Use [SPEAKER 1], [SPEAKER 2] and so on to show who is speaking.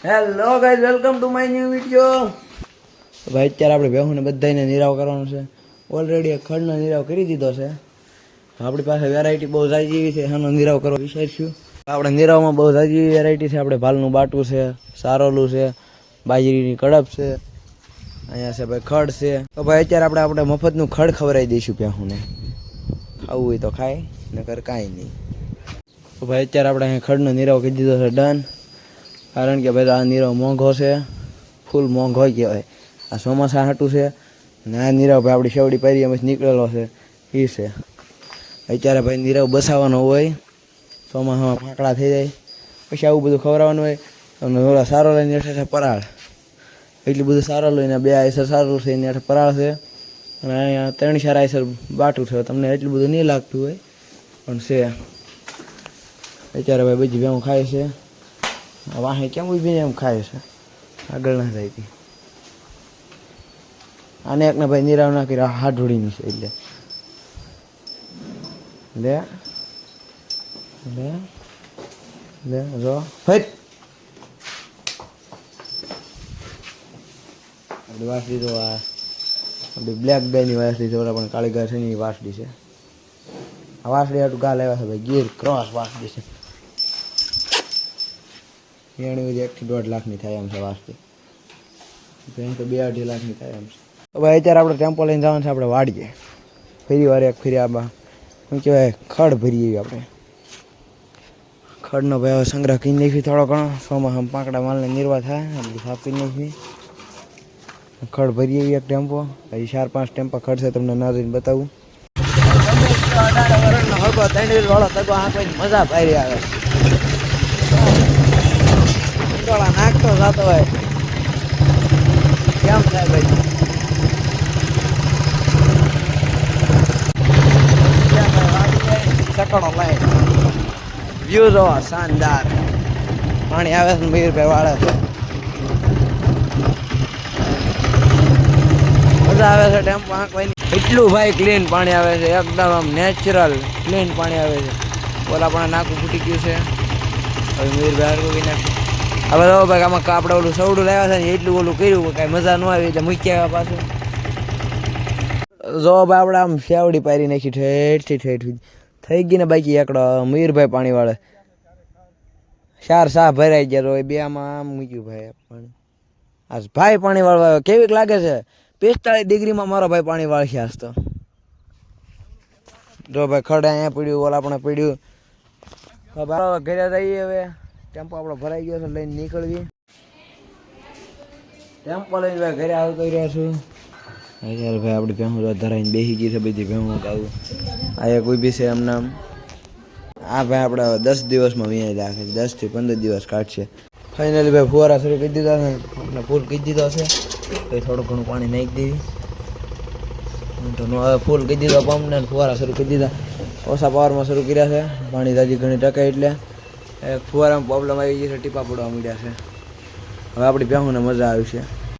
[SPEAKER 1] Hello guys, welcome to my new video. ભાઈ અત્યારે આપણે ભેહુંને બધાને નિરાવ કરવાનો છે. ઓલરેડી એક ખડનો નિરાવ કરી દીધો છે. આપણી પાસે વેરાયટી બહુ સારી જેવી છે, એનો નિરાવ કરવા વિચારશું. આપણે નિરાવમાં બહુ સારી વેરાયટી છે. આપણે ભાલનું બાટું છે, સારોલું છે, બાજરીની કડપ છે, અહીંયા છે ભાઈ ખડ છે. તો ભાઈ અત્યારે આપણે મફતનું ખડ ખવડાવી દઈશું ભેહુંને. ખાવું હોય તો ખાય, નકર કાંઈ નહીં. તો ભાઈ અત્યારે આપણે અહીંયા ખડનો નિરાવ કરી દીધો છે ડન. કારણ કે ભાઈ આ નીરવ મોંઘો છે, ફૂલ મોંઘો કહેવાય. આ ચોમાસા હાટું છે ને આ નીરવ ભાઈ આપણી શેવડી પારી એમ નીકળેલો છે એ છે. અત્યારે ભાઈ નીરવ બસાવવાનો હોય, ચોમાસામાં ફાંકડા થઈ જાય, પછી આવું બધું ખવડાવવાનું હોય. અને થોડા સારો લઈને હેઠે છે પરાળ, એટલું બધું સારો લઈને 2 આઈસર સારું છે, એની હેઠે પરાળ છે. અને અહીંયા 3-4 આઈસર બાટું છે. તમને એટલું બધું નહીં લાગતું હોય પણ છે. અત્યારે ભાઈ બધી ભેહું ખાય છે. વાહે કેમ ઉભીને એમ ખાય છે, આગળ ના જાય હતી. આને એકને ભાઈ નિરાવ ના કરી હાડોડીની છે એટલે લે લે લે જો ફેટ આપણી વાસળી તો આ આપણી બ્લેક ગાયની વાસળી છે, ઓલા પણ કાળી ગાય છે ને એ વાસળી છે. આ વાસળી હાટું ગા લેવા છે ભાઈ, ગીર ક્રોસ વાસળી છે. એની 1 થી 1.5 લાખની થાય એમ છે વાસળી. તો 2-2.5 લાખની થાય એમ છે. તો ભાઈ અત્યારે આપણે ટેમ્પો લઈને જવાનું છે આપણે વાડીએ. ફરી વાર એક ફરી આમાં શું કહેવાય ખડ ભરીએ આપણે. ખડનો ભાઈ હવે સંગ્રહ કરી નાખી થોડો ઘણો. ચોમાસામાં પાંકડા માલને નિર્વાહ થાય, બધું સાફ કરી નાખી. ખડ ભરીએ એક ટેમ્પો. હજી 4-5 ટેમ્પા ખડ છે, તમને ના જોઈને બતાવું. મજા પારી આવે, નાખતો જતો હોય કેમ થાય ભાઈ. ચકડો લાય, વ્યૂ જો શાનદાર. પાણી આવે છે, મયુરભાઈ વાળે છે. મજા આવે છે ટેમ્પો આંકવાની. એટલું ભાઈ ક્લીન પાણી આવે છે, એકદમ આમ નેચરલ ક્લીન પાણી આવે છે. ઓલા પણ નાકું ફૂટી ગયું છે, હવે મયુરભાઈ હરકું નાખ્યું. હવે તો ભાઈ આમાં આપણે ઓલું સવડું લાવ્યા છે ને એટલું ઓલું કર્યું, કાંઈ મજા ન આવી એટલે મૂક્યા પાછું. જો ભાઈ આપણે આમ શેવડી પારી નાખી ઠેઠથી ઠેઠ થઈ ગઈ ને. બાકી એકડો મયુરભાઈ પાણી વાળે 4 સાહ ભરાઈ ગયા. તો 2માં આમ મૂક્યું ભાઈ પાણી. આ ભાઈ પાણી વાળવા કેવીક લાગે છે. 45 ડિગ્રીમાં મારો ભાઈ પાણી વાળશે આજ તો. જો ભાઈ ખડે અહીંયા પડ્યું, ઓલા પણ પડ્યું. હવે ઘરે જઈએ. હવે ટેમ્પો આપણો ભરાઈ ગયો છે, લઈને નીકળવી. ટેમ્પો લઈને ભાઈ ઘરે આવતો રહ્યો છું. અત્યારે ભાઈ આપણી ભેહું ધરાઈને બેસી ગઈ છે બધી ભેહું ગાવું. આ એક ઊભી છે એમ નામ. આ ભાઈ આપણે 10 દિવસમાં વીણી રાખે છે, 10 થી 15 દિવસ કાઢશે. ફાઇનલી ભાઈ ફુવારા શરૂ કરી દીધા છે, ફૂલ કરી દીધો છે. પછી થોડું ઘણું પાણી નાખી દેવી. તો હવે ફૂલ કરી દીધો પંપને, ફુવારા શરૂ કરી દીધા. ઓછા પાવરમાં શરૂ કર્યા છે. પાણી તાજી ઘણી ટકે એટલે એક ફુવારામાં પ્રોબ્લેમ આવી ગઈ છે, ટીપા પડવા માંડ્યા છે. હવે આપણી ભેહુંને મજા આવી છે.